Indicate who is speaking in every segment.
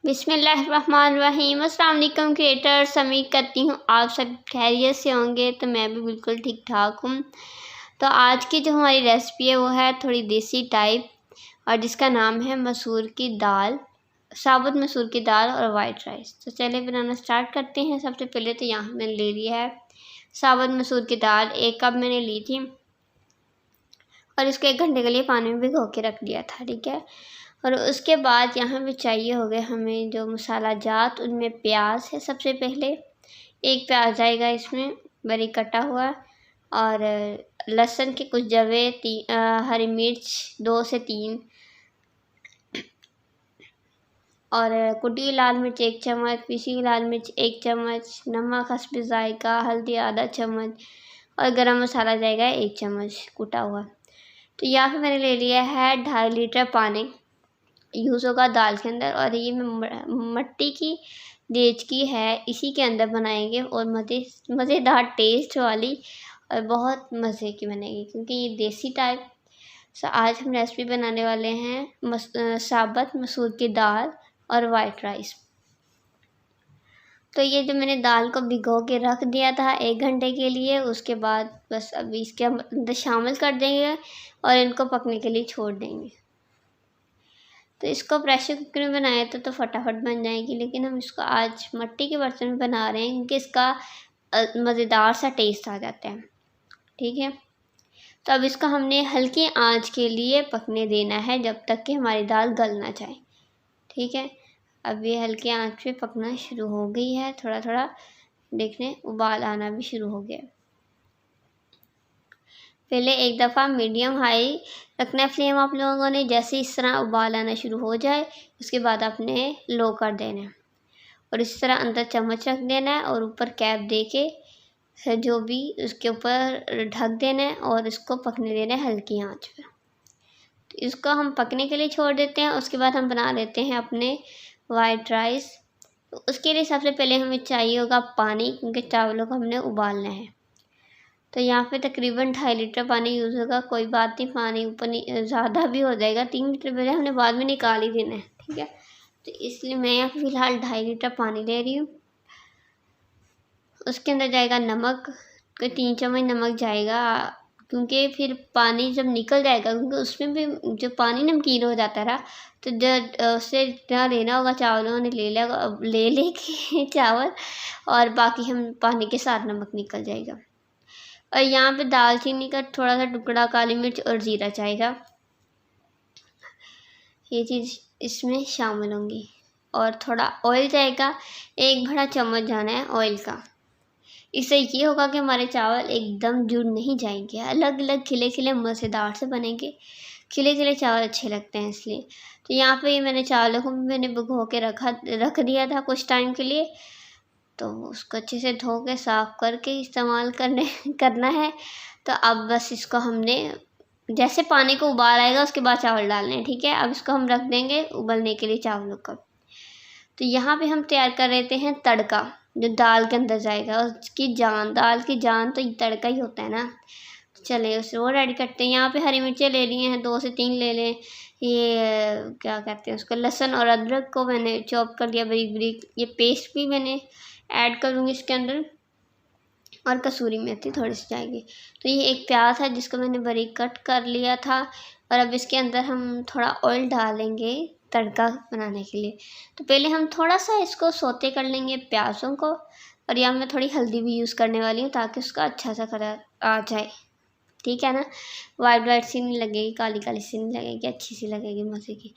Speaker 1: बिस्मिल्लाहिर्रहमानिर्रहीम। अस्सलाम वालेकुम क्रिएटर्स, उम्मीद करती हूँ आप सब खैरियत से होंगे। तो मैं भी बिल्कुल ठीक ठाक हूँ। तो आज की जो हमारी रेसिपी है वो है थोड़ी देसी टाइप, और जिसका नाम है मसूर की दाल, साबुत मसूर की दाल और वाइट राइस। तो चलिए बनाना स्टार्ट करते हैं। सबसे पहले तो यहाँ मैंने ले लिया है साबुत मसूर की दाल, 1 कप मैंने ली थी, और इसको 1 घंटे के लिए पानी में भिगो के रख दिया था। ठीक है। और उसके बाद यहाँ पे चाहिए हो गए हमें जो मसाला जात, उनमें प्याज है। सबसे पहले 1 प्याज जाएगा इसमें बारीक कटा हुआ, और लहसुन के कुछ जवे, हरी मिर्च 2 से 3, और कुटी हुई लाल मिर्च 1 चम्मच, पिसी हुई लाल मिर्च 1 चम्मच, नमक हस्ब जायका, हल्दी आधा चम्मच, और गरम मसाला जाएगा 1 चम्मच कूटा हुआ। तो यहाँ पे मैंने ले लिया है 2.5 लीटर पानी यूज़ होगा दाल के अंदर, और ये मट्टी की देचकी है, इसी के अंदर बनाएंगे, और मज़ेदार टेस्ट वाली और बहुत मज़े की बनेगी, क्योंकि ये देसी टाइप। आज हम रेसिपी बनाने वाले हैं साबुत मसूर की दाल और वाइट राइस। तो ये जो मैंने दाल को भिगो के रख दिया था 1 घंटे के लिए, उसके बाद बस अभी इसके अंदर शामिल कर देंगे और इनको पकने के लिए छोड़ देंगे। तो इसको प्रेशर कुकर में बनाया तो फटाफट बन जाएगी, लेकिन हम इसको आज मिट्टी के बर्तन में बना रहे हैं, क्योंकि इसका मज़ेदार सा टेस्ट आ जाता है। ठीक है। तो अब इसको हमने हल्की आंच के लिए पकने देना है, जब तक कि हमारी दाल गल ना जाए। ठीक है। अब ये हल्की आंच पे पकना शुरू हो गई है, थोड़ा थोड़ा देखने उबाल आना भी शुरू हो गया। पहले एक दफ़ा मीडियम हाई रखना है फ्लेम आप लोगों ने। जैसे इस तरह उबाल आना शुरू हो जाए, उसके बाद आपने लो कर देना है, और इस तरह अंदर चम्मच रख देना है, और ऊपर कैप दे के जो भी उसके ऊपर ढक देना है, और इसको पकने देना है हल्की आंच पर। तो इसको हम पकने के लिए छोड़ देते हैं। उसके बाद हम बना लेते हैं अपने वाइट राइस। तो उसके लिए सबसे पहले हमें चाहिए होगा पानी, क्योंकि चावलों को हमने उबालना है। तो यहाँ पे तकरीबन 2.5 लीटर पानी यूज़ होगा। कोई बात नहीं, पानी ऊपर ज़्यादा भी हो जाएगा, 3 लीटर पहले हमने बाद में निकाल ही देना है। ठीक है। तो इसलिए मैं यहाँ फ़िलहाल 2.5 लीटर पानी ले रही हूँ। उसके अंदर जाएगा नमक, कोई 3 चम्मच नमक जाएगा, क्योंकि फिर पानी जब निकल जाएगा, क्योंकि उसमें भी जो पानी नमकीन हो जाता है ना, तो जब उससे जितना लेना होगा चावलों ने ले लेके चावल, और बाकी हम पानी के साथ नमक निकल जाएगा। और यहाँ पे दालचीनी का थोड़ा सा टुकड़ा, काली मिर्च और ज़ीरा जाएगा, ये चीज़ इसमें शामिल होंगी। और थोड़ा ऑयल जाएगा, 1 बड़ा चम्मच जाना है ऑयल का। इससे ये होगा कि हमारे चावल एकदम जुड़ नहीं जाएंगे, अलग अलग खिले खिले मज़ेदार से बनेंगे। खिले खिले चावल अच्छे लगते हैं इसलिए। तो यहाँ पे मैंने चावलों को मैंने भिगो के रख दिया था कुछ टाइम के लिए। तो उसको अच्छे से धो के साफ़ करके इस्तेमाल करना है। तो अब बस इसको हमने जैसे पानी को उबाल आएगा, उसके बाद चावल डालने हैं। ठीक है। अब इसको हम रख देंगे उबलने के लिए चावलों को। तो यहाँ पे हम तैयार कर लेते हैं तड़का, जो दाल के अंदर जाएगा, उसकी जान, दाल की जान तो तड़का ही होता है ना। तो चलिए उसे वो रेडी करते हैं। यहाँ पे हरी मिर्चें ले ली हैं, 2 से 3 ले लें। ये क्या कहते हैं उसको, लहसुन और अदरक को मैंने चॉप कर लिया बारीक बारीक। ये पेस्ट भी मैंने ऐड करूँगी इसके अंदर, और कसूरी मेथी थोड़ी सी जाएगी। तो ये 1 प्याज है जिसको मैंने बारीक कट कर लिया था। और अब इसके अंदर हम थोड़ा ऑयल डालेंगे तड़का बनाने के लिए। तो पहले हम थोड़ा सा इसको सौते कर लेंगे प्याज़ों को, और यहाँ मैं थोड़ी हल्दी भी यूज़ करने वाली हूँ, ताकि उसका अच्छा सा कलर आ जाए। ठीक है ना, वाइट वाइट सी नहीं लगेगी, काली काली सी नहीं लगेगी, अच्छी सी लगेगी मज़े की।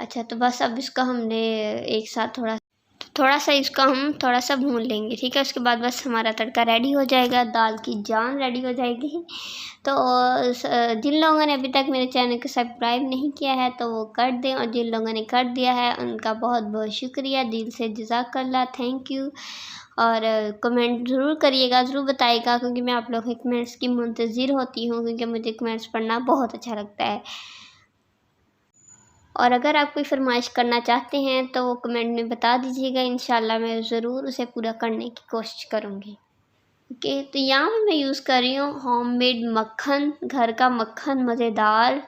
Speaker 1: अच्छा, तो बस अब इसको हमने एक साथ थोड़ा सा इसको हम थोड़ा सा भून लेंगे। ठीक है। उसके बाद बस हमारा तड़का रेडी हो जाएगा, दाल की जान रेडी हो जाएगी। तो जिन लोगों ने अभी तक मेरे चैनल को सब्सक्राइब नहीं किया है तो वो कर दें, और जिन लोगों ने कर दिया है उनका बहुत बहुत शुक्रिया, दिल से जज़ाकल्लाह, थैंक यू। और कमेंट ज़रूर करिएगा, ज़रूर बताइएगा, क्योंकि मैं आप लोगों के कमेंट्स की मुंतज़िर होती हूँ, क्योंकि मुझे कमेंट्स पढ़ना बहुत अच्छा लगता है। और अगर आप कोई फरमाइश करना चाहते हैं तो वो कमेंट में बता दीजिएगा, इंशाल्लाह मैं ज़रूर उसे पूरा करने की कोशिश करूँगी। ओके। तो यहाँ पे मैं यूज़ कर रही हूँ होममेड मक्खन, घर का मक्खन, मज़ेदार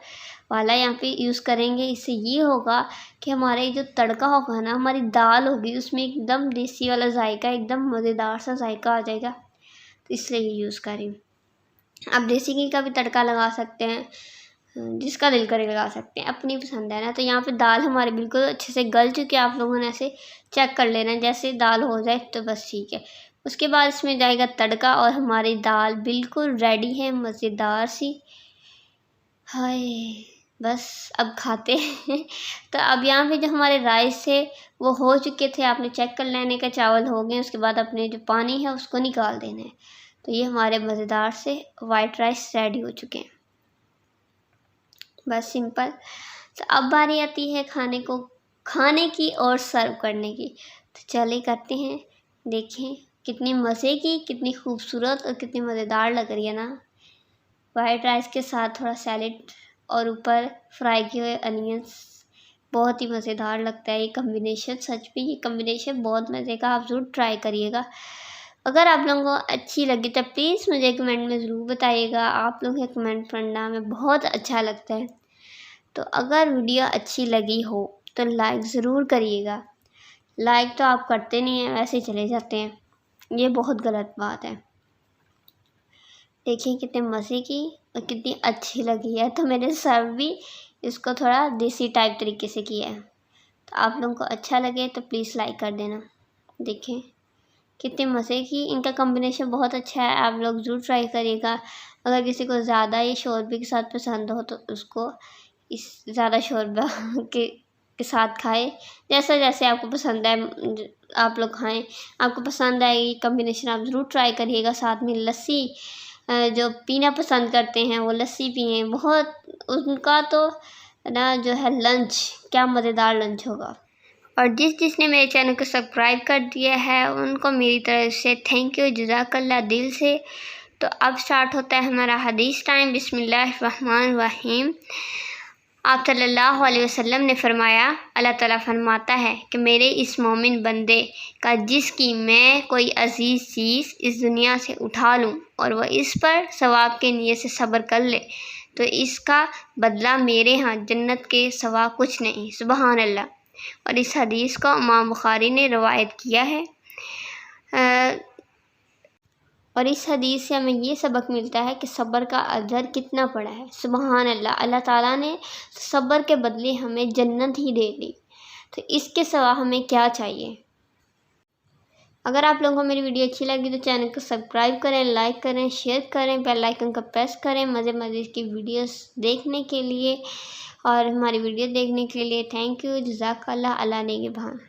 Speaker 1: वाला यहाँ पे यूज़ करेंगे। इससे ये होगा कि हमारे जो तड़का होगा ना, हमारी दाल होगी, उसमें एकदम देसी वाला जायका, एकदम मज़ेदार सा जायका आ जाएगा। तो इसलिए ये यूज़ कर रही हूँ। आप देसी घी का भी तड़का लगा सकते हैं, जिसका दिल करे लगा सकते हैं, अपनी पसंद है ना। तो यहाँ पे दाल हमारे बिल्कुल अच्छे से गल चुकी है। आप लोगों ने ऐसे चेक कर लेना है, जैसे दाल हो जाए तो बस ठीक है। उसके बाद इसमें जाएगा तड़का और हमारी दाल बिल्कुल रेडी है, मज़ेदार सी। हाय, बस अब खाते हैं। तो अब यहाँ पे जो हमारे राइस थे वो हो चुके थे, आपने चेक कर लेने का, चावल हो गए। उसके बाद अपने जो पानी है उसको निकाल देना है। तो ये हमारे मज़ेदार से वाइट राइस रेडी हो चुके हैं, बस सिंपल। तो अब बारी आती है खाने की और सर्व करने की। तो चलिए करते हैं। देखें कितनी मज़े की, कितनी खूबसूरत और कितनी मज़ेदार लग रही है ना। वाइट राइस के साथ थोड़ा सैलेड और ऊपर फ्राई किए हुए अनियंस, बहुत ही मज़ेदार लगता है ये कम्बिनेशन। सच में ये कम्बिनेशन बहुत मज़े का, आप ज़रूर ट्राई करिएगा। अगर आप लोगों को अच्छी लगी तो प्लीज़ मुझे कमेंट में ज़रूर बताइएगा। आप लोगों के कमेंट पढ़ना हमें बहुत अच्छा लगता है। तो अगर वीडियो अच्छी लगी हो तो लाइक ज़रूर करिएगा। लाइक तो आप करते नहीं हैं, वैसे ही चले जाते हैं, ये बहुत गलत बात है। देखिए कितने मज़े की और कितनी अच्छी लगी है। तो मैंने सर्व भी इसको थोड़ा देसी टाइप तरीके से किया है। तो आप लोगों को अच्छा लगे तो प्लीज़ लाइक कर देना। देखें कितने मज़े की, इनका कॉम्बिनेशन बहुत अच्छा है, आप लोग ज़रूर ट्राई करिएगा। अगर किसी को ज़्यादा ये शोरबे के साथ पसंद हो तो उसको इस ज़्यादा शोरबा के साथ खाए, जैसा जैसे आपको पसंद है आप लोग खाएं। आपको पसंद आए ये कॉम्बिनेशन आप ज़रूर ट्राई करिएगा। साथ में लस्सी, जो पीना पसंद करते हैं वो लस्सी पिए, बहुत उनका तो ना जो है लंच, क्या मज़ेदार लंच होगा। और जिसने मेरे चैनल को सब्सक्राइब कर दिया है उनको मेरी तरफ से थैंक यू, जज़ाकल्लाह दिल से। तो अब स्टार्ट होता है हमारा हदीस टाइम। बिस्मिल्लाहिर्रहमानिर्रहीम। आप सल्लल्लाहु अलैहि वसल्लम ने फरमाया, अल्लाह ताला फरमाता है कि मेरे इस मोमिन बंदे का जिसकी मैं कोई अज़ीज़ चीज़ इस दुनिया से उठा लूँ और वह इस पर सवाब के नियत से सब्र कर ले तो इसका बदला मेरे यहाँ जन्नत के सिवा कुछ नहीं। सुबहान अल्लाह। और इस हदीस को इमाम बुखारी ने रवायत किया है। और इस हदीस से हमें ये सबक मिलता है कि सब्र का अजर कितना बड़ा है। सुबहान अल्लाह। अल्लाह ताला ने सब्र के बदले हमें जन्नत ही दे दी, तो इसके सिवा हमें क्या चाहिए। अगर आप लोगों को मेरी वीडियो अच्छी लगी तो चैनल को सब्सक्राइब करें, लाइक करें, शेयर करें, बेल आइकन का प्रेस करें मज़े की वीडियोस देखने के लिए। और हमारी वीडियो देखने के लिए थैंक यू, जज़ाकल्लाह। अल्लाह नेगहबान।